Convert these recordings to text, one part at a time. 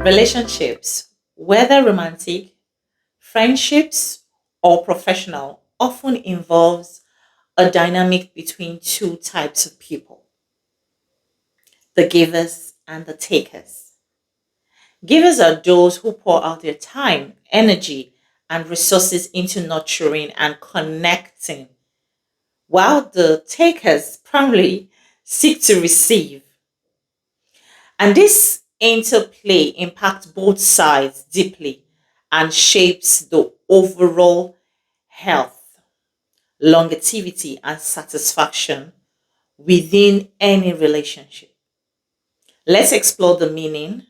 Relationships, whether romantic, friendships, or professional, often involves a dynamic between two types of people, the givers and the takers. Givers are those who pour out their time, energy, and resources into nurturing and connecting, while the takers primarily seek to receive. And this interplay impacts both sides deeply and shapes the overall health, longevity, and satisfaction within any relationship. Let's explore the meaning,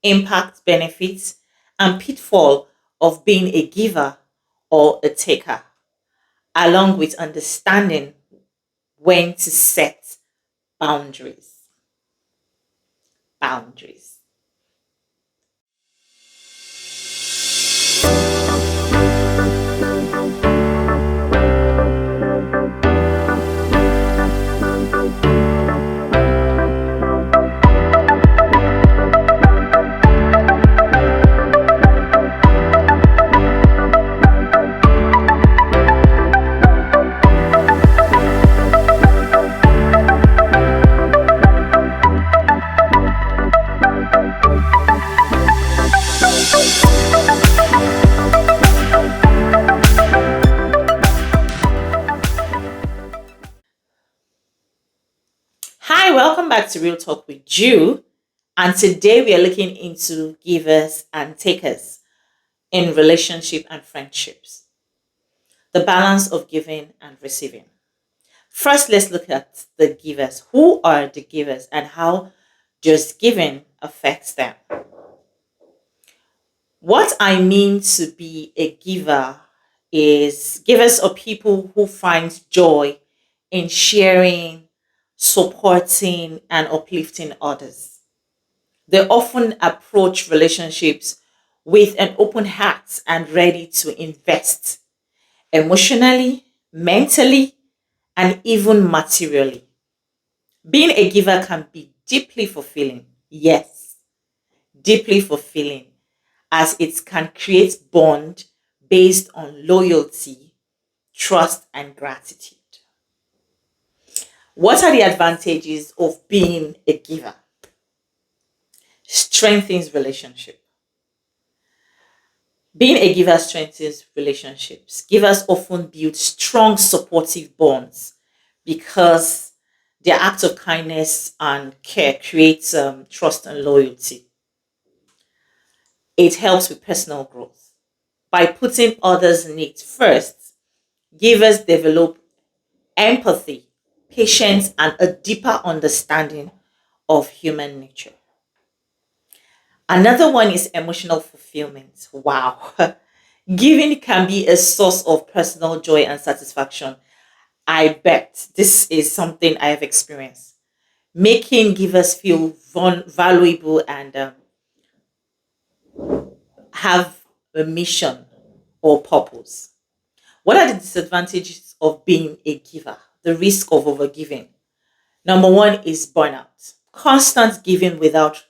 impact, benefits, and pitfall of being a giver or a taker, along with understanding when to set boundaries. Boundaries. Hi, welcome back to Real Talk with Jew. And today we are looking into givers and takers in relationship and friendships, the balance of giving and receiving. First, let's look at the givers. Who are the givers and how does giving affects them? What I mean to be a giver is givers are people who find joy in sharing, supporting, and uplifting others. They often approach relationships with an open heart and ready to invest emotionally, mentally, and even materially. Being a giver can be deeply fulfilling. Yes, deeply fulfilling as it can create bond based on loyalty, trust, and gratitude. What are the advantages of being a giver? Strengthens relationship. Being a giver strengthens relationships. Givers often build strong supportive bonds because their acts of kindness and care creates trust and loyalty. It helps with personal growth. By putting others' needs first, givers develop empathy, patience, and a deeper understanding of human nature. Another one is emotional fulfillment. Wow. Giving can be a source of personal joy and satisfaction. I bet this is something I have experienced. Making givers feel valuable and have a mission or purpose. What are the disadvantages of being a giver? The risk of overgiving. Number one is burnout. Constant giving without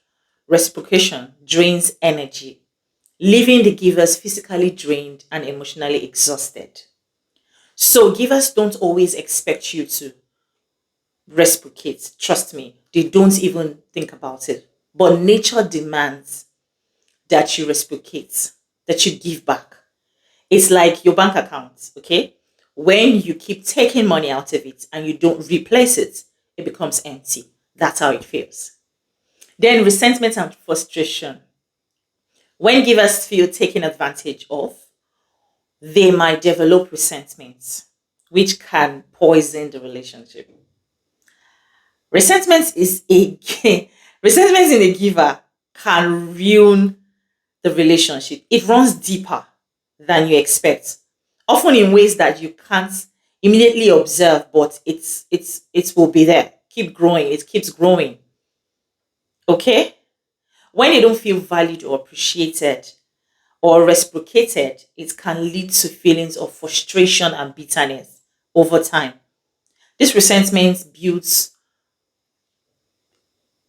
reciprocation drains energy, leaving the givers physically drained and emotionally exhausted. So, givers don't always expect you to reciprocate. Trust me, they don't even think about it. But nature demands that you reciprocate, that you give back. It's like your bank account, okay? When you keep taking money out of it and you don't replace it, it becomes empty. That's how it feels. Then resentment and frustration. When givers feel taken advantage of, they might develop resentment, which can poison the relationship. Resentment is a resentment in a giver can ruin the relationship. It runs deeper than you expect, often in ways that you can't immediately observe, but it will be there. Keep growing. It keeps growing. Okay? When you don't feel valued or appreciated or reciprocated, it can lead to feelings of frustration and bitterness over time. This resentment builds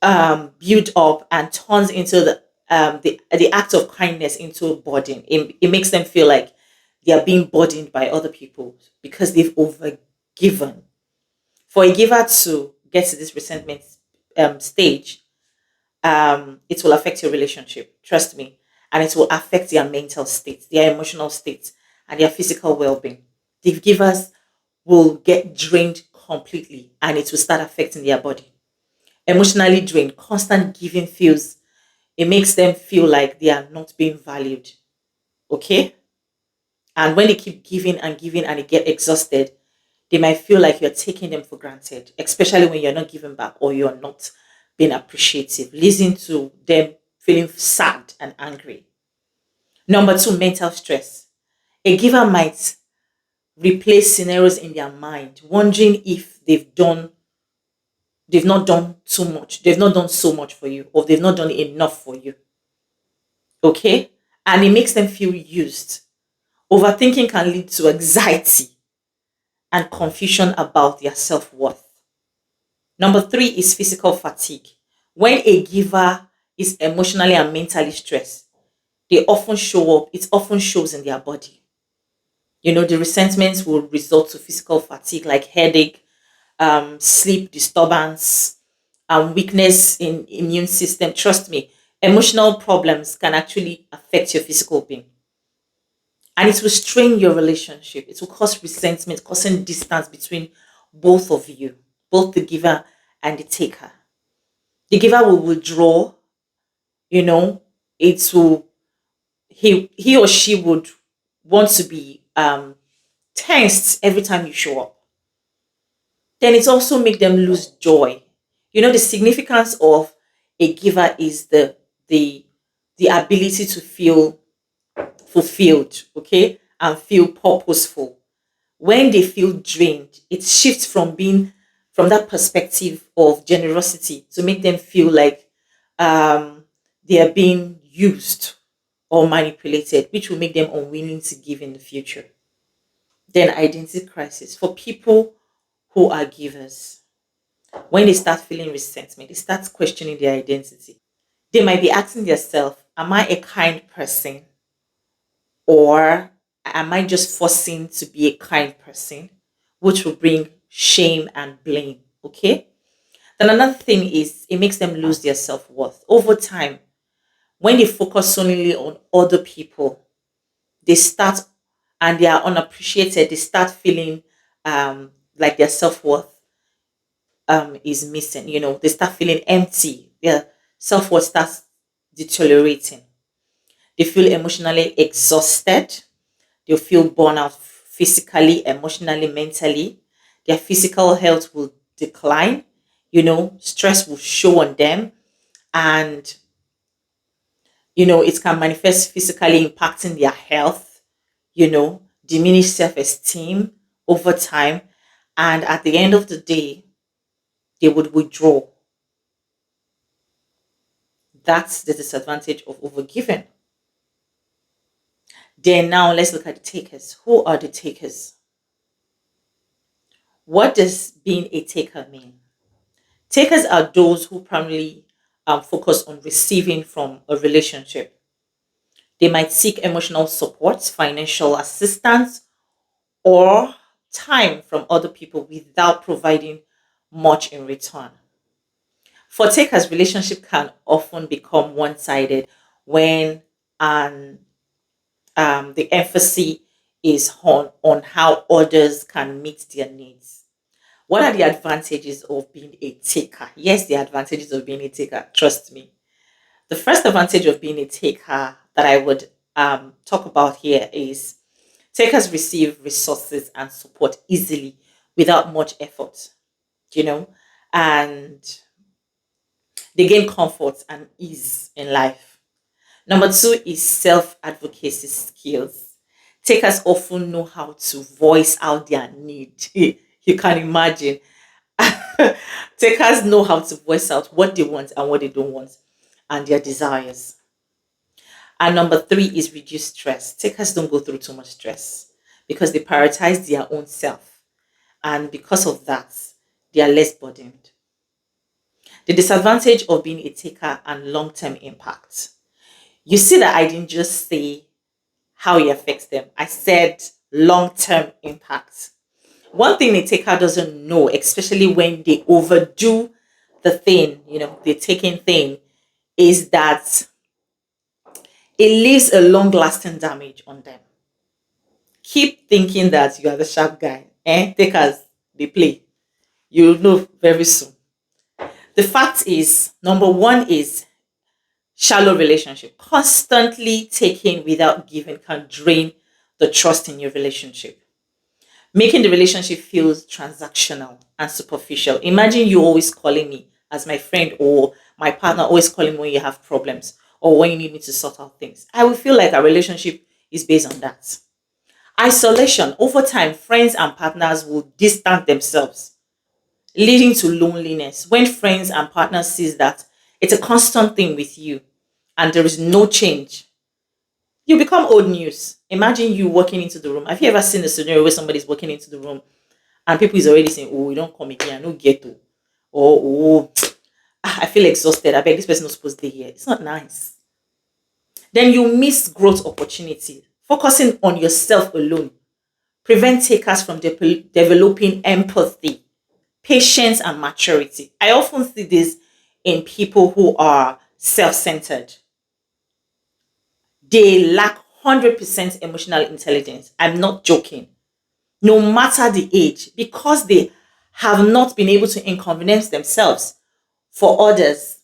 build up and turns into the act of kindness into a burden. It makes them feel like they are being burdened by other people because they've overgiven. For a giver to get to this resentment stage, it will affect your relationship. Trust me, and it will affect their mental state, their emotional state, and their physical well-being. The givers will get drained completely, and it will start affecting their body. Emotionally drained, constant giving feels it makes them feel like they are not being valued. Okay, and when they keep giving and giving and they get exhausted, they might feel like you're taking them for granted, especially when you're not giving back or you're not being appreciative. Listen to them feeling sad and angry. Number two, mental stress. A giver might replay scenarios in their mind, wondering if they've not done too much, they've not done so much for you, or they've not done enough for you. Okay? And it makes them feel used. Overthinking can lead to anxiety and confusion about their self worth. Number three is physical fatigue. When a giver is emotionally and mentally stressed, it often shows in their body. The resentments will result to physical fatigue like headache, sleep disturbance, weakness in immune system. Trust me, emotional problems can actually affect your physical being. And it will strain your relationship. It will cause resentment, causing distance between both of you, both the giver and the taker. The giver will withdraw, you know, it will he or she would want to be tensed every time you show up. Then it also make them lose joy. The significance of a giver is the the ability to feel fulfilled, okay, and feel purposeful. When they feel drained, it shifts from that perspective of generosity to make them feel like they are being used or manipulated, which will make them unwilling to give in the future. Then identity crisis for people who are givers. When they start feeling resentment, they start questioning their identity. They might be asking themselves, am I a kind person? Or am I just forcing to be a kind person? Which will bring shame and blame. Okay. Then another thing is it makes them lose their self worth. Over time, when they focus solely on other people, they start and they are unappreciated, they start feeling like their self worth is missing. They start feeling empty. Their self worth starts deteriorating. They feel emotionally exhausted. They'll feel burnout physically, emotionally, mentally. Their physical health will decline. Stress will show on them. And, it can manifest physically, impacting their health, diminish self esteem over time. And at the end of the day, they would withdraw. That's the disadvantage of overgiving. Then now let's look at the takers. Who are the takers? What does being a taker mean? Takers are those who primarily focus on receiving from a relationship. They might seek emotional support, financial assistance, or time from other people without providing much in return. For takers, relationship can often become one-sided when an the emphasis is on how others can meet their needs. What are the advantages of being a taker? Yes, the advantages of being a taker. Trust me. The first advantage of being a taker that I would talk about here is takers receive resources and support easily without much effort, you know, and they gain comfort and ease in life. Number two is self advocacy skills. Takers often know how to voice out their need. You can imagine. Takers know how to voice out what they want and what they don't want and their desires. And number three is reduce stress. Takers don't go through too much stress because they prioritize their own self. And because of that, they are less burdened. The disadvantage of being a taker and long term impact. You see that I didn't just say how it affects them, I said long term impact. One thing a taker doesn't know, especially when they overdo the thing, the taking thing, is that it leaves a long lasting damage on them. Keep thinking that you are the sharp guy. Takers, they play. You'll know very soon. The fact is, number one is shallow relationship. Constantly taking without giving can drain the trust in your relationship, making the relationship feel transactional and superficial. Imagine you always calling me as my friend, or my partner always calling me when you have problems or when you need me to sort out things. I will feel like our relationship is based on that. Isolation. Over time, friends and partners will distance themselves, leading to loneliness. When friends and partners sees that it's a constant thing with you and there is no change, you become old news. Imagine you walking into the room. Have you ever seen a scenario where somebody's walking into the room and people is already saying, "Oh, you don't come again, I no get to," or "Oh, I feel exhausted. I beg this person not supposed to be here." It's not nice. Then you miss growth opportunity. Focusing on yourself alone prevent takers from developing empathy, patience, and maturity. I often see this in people who are self-centered. They lack 100% emotional intelligence. I'm not joking. No matter the age, because they have not been able to inconvenience themselves for others,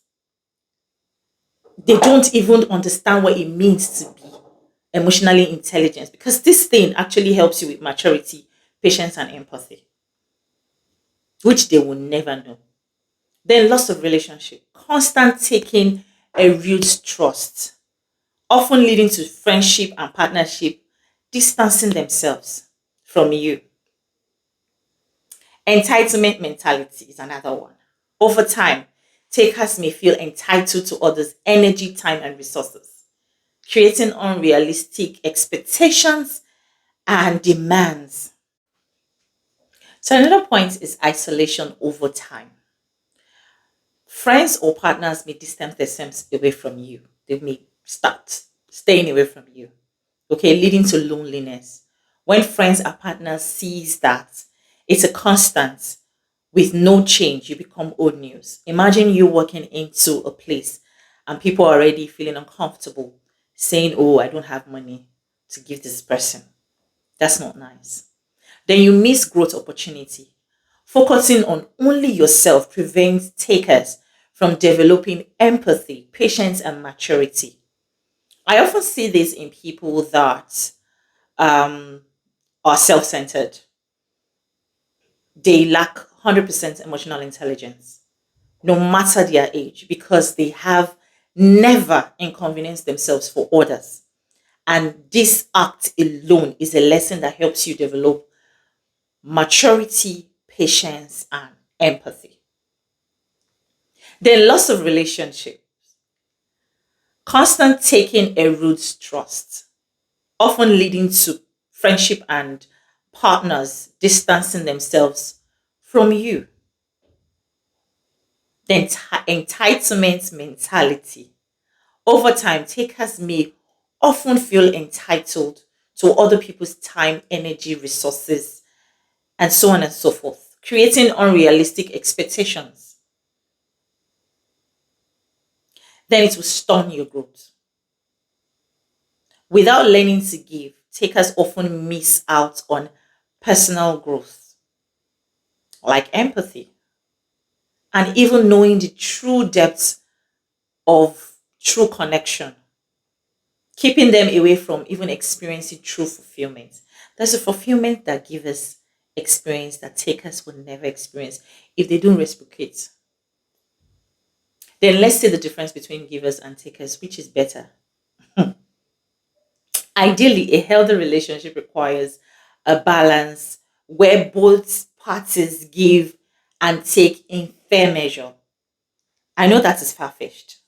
they don't even understand what it means to be emotionally intelligent, because this thing actually helps you with maturity, patience, and empathy, which they will never know. Then loss of relationship, constant taking erodes trust, often leading to friendship and partnership distancing themselves from you. Entitlement mentality is another one. Over time, takers may feel entitled to others' energy, time, and resources, creating unrealistic expectations and demands. So, another point is isolation over time. Friends or partners may distance themselves away from you. They may start staying away from you, okay, leading to loneliness. When friends or partners sees that it's a constant with no change, you become old news. Imagine you walking into a place and people are already feeling uncomfortable, saying, "Oh, I don't have money to give this person." That's not nice. Then you miss growth opportunity. Focusing on only yourself prevents takers from developing empathy, patience, and maturity. I often see this in people that um, are self centered. They lack 100% emotional intelligence, no matter their age, because they have never inconvenienced themselves for others. And this act alone is a lesson that helps you develop maturity, patience, and empathy. Then loss of relationship. Constant taking erodes trust, often leading to friendship and partners distancing themselves from you. Then entitlement mentality. Over time, takers may often feel entitled to other people's time, energy, resources, and so on and so forth, creating unrealistic expectations. Then it will stun your growth. Without learning to give, takers often miss out on personal growth, like empathy, and even knowing the true depths of true connection, keeping them away from even experiencing true fulfillment. There's a fulfillment that givers experience that takers will never experience if they don't reciprocate. Then let's see the difference between givers and takers, which is better. Ideally, a healthy relationship requires a balance where both parties give and take in fair measure. I know that is far fetched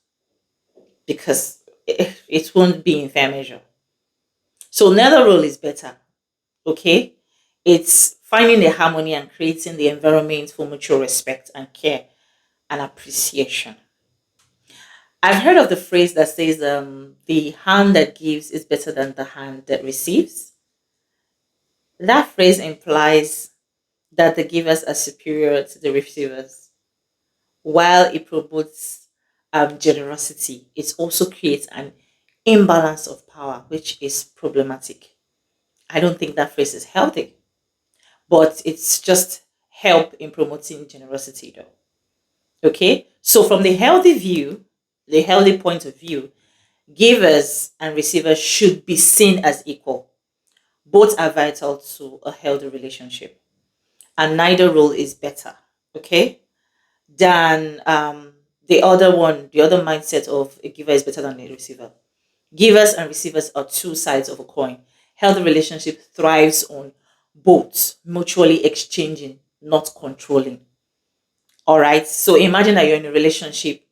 because it won't be in fair measure. So, neither role is better. Okay, it's finding the harmony and creating the environment for mutual respect and care and appreciation. I've heard of the phrase that says, the hand that gives is better than the hand that receives. That phrase implies that the givers are superior to the receivers. While it promotes generosity, it also creates an imbalance of power, which is problematic. I don't think that phrase is healthy, but it's just help in promoting generosity, though. Okay, so from the healthy point of view, givers and receivers should be seen as equal. Both are vital to a healthy relationship, and neither role is better. Okay, than the other one, the other mindset of a giver is better than a receiver. Givers and receivers are two sides of a coin. Healthy relationship thrives on both mutually exchanging, not controlling. All right. So imagine that you're in a relationship,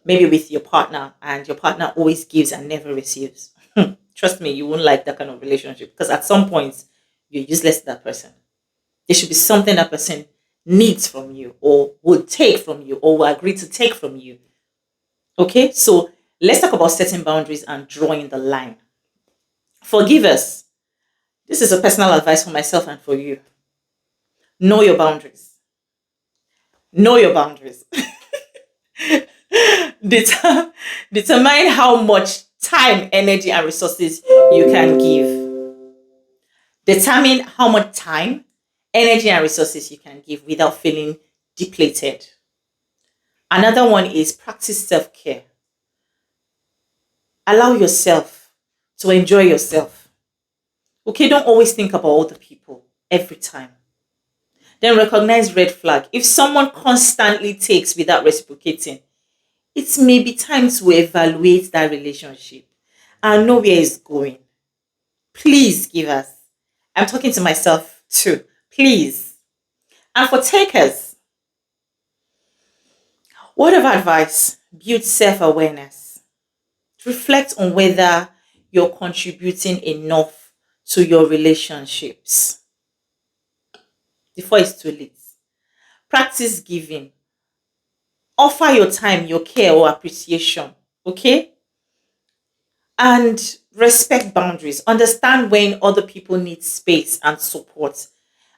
maybe with your partner, and your partner always gives and never receives. Trust me, you won't like that kind of relationship, because at some point you're useless to that person. There should be something that person needs from you, or will take from you, or will agree to take from you. Okay, so let's talk about setting boundaries and drawing the line. Forgive us. This is a personal advice for myself and for you. Know your boundaries. Know your boundaries. Deter- Determine how much time, energy, and resources you can give. Determine how much time, energy, and resources you can give without feeling depleted. Another one is practice self care. Allow yourself to enjoy yourself. Okay, don't always think about other people every time. Then recognize red flag. If someone constantly takes without reciprocating, it may be time to evaluate that relationship and know where it's going. Please give us. I'm talking to myself too. Please. And for takers, word of advice, build self awareness. Reflect on whether you're contributing enough to your relationships before it's too late. Practice giving. Offer your time, your care, or appreciation. Okay? And respect boundaries. Understand when other people need space and support,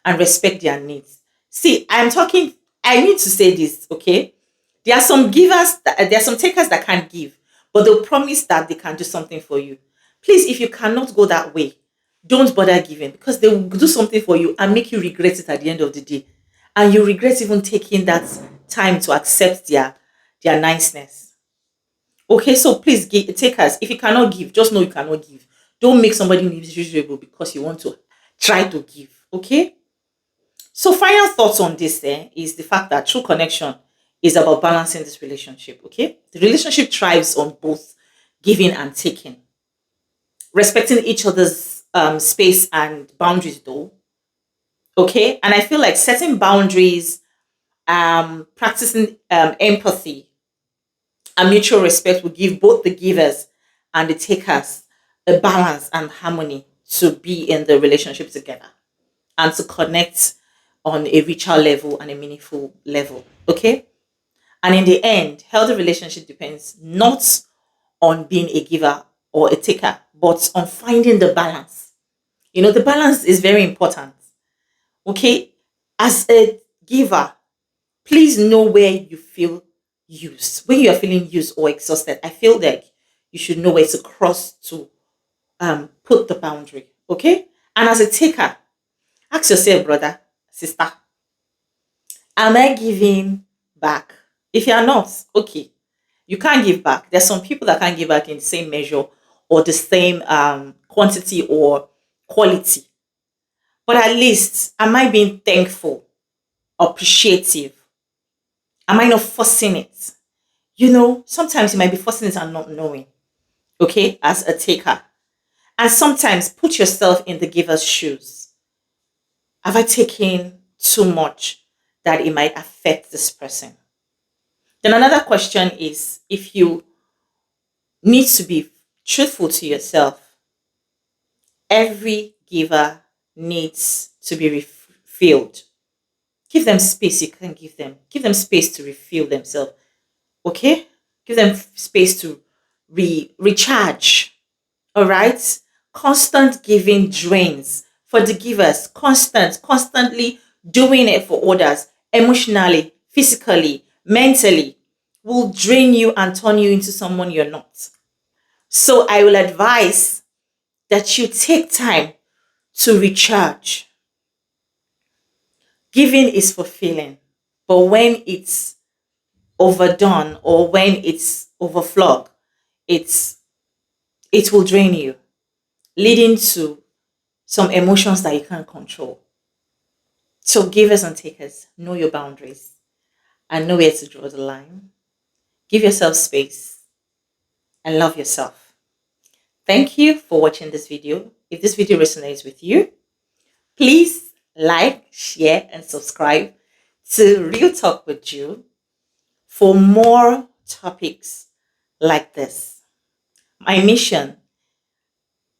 and respect their needs. See, I need to say this, okay? There are some there are some takers that can't give, but they'll promise that they can do something for you. Please, if you cannot go that way, don't bother giving, because they will do something for you and make you regret it at the end of the day. And you regret even taking that time to accept their niceness. Okay, so please give, take us. If you cannot give, just know you cannot give. Don't make somebody miserable because you want to try to give. Okay. So final thoughts on this is the fact that true connection is about balancing this relationship. Okay, the relationship thrives on both giving and taking, respecting each other's space and boundaries, though. Okay, and I feel like setting boundaries, practicing empathy and mutual respect will give both the givers and the takers a balance and harmony to be in the relationship together and to connect on a richer level and a meaningful level. Okay. And in the end, healthy relationship depends not on being a giver or a taker, but on finding the balance. You know, the balance is very important. Okay. As a giver, please know where you feel used. When you are feeling used or exhausted, I feel like you should know where to cross to put the boundary. Okay. And as a taker, ask yourself, brother, sister, am I giving back? If you are not, okay, you can't give back. There's some people that can't give back in the same measure or the same quantity or quality. But at least, am I being thankful, appreciative? Am I not forcing it? You know, sometimes you might be forcing it and not knowing, okay, as a taker. And sometimes put yourself in the giver's shoes. Have I taken too much that it might affect this person? Then another question is, if you need to be truthful to yourself, every giver needs to be refilled. Give them space, you can give them. Give them space to refill themselves. Okay? Give them space to recharge. All right. Constant giving drains. For the givers, constantly doing it for others, emotionally, physically, mentally, will drain you and turn you into someone you're not. So I will advise that you take time to recharge. Giving is fulfilling, but when it's overdone or when it's overflowed, it's it will drain you, leading to some emotions that you can't control. So givers and takers, know your boundaries and know where to draw the line. Give yourself space and love yourself. Thank you for watching this video. If this video resonates with you, please like, share, and subscribe to Real Talk with Ju for more topics like this. My mission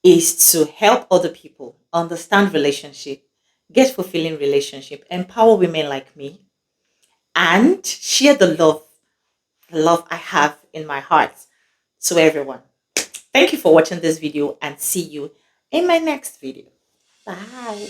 is to help other people understand relationship, get fulfilling relationship, empower women like me, and share the love I have in my heart to everyone. Thank you for watching this video and see you in my next video. Bye.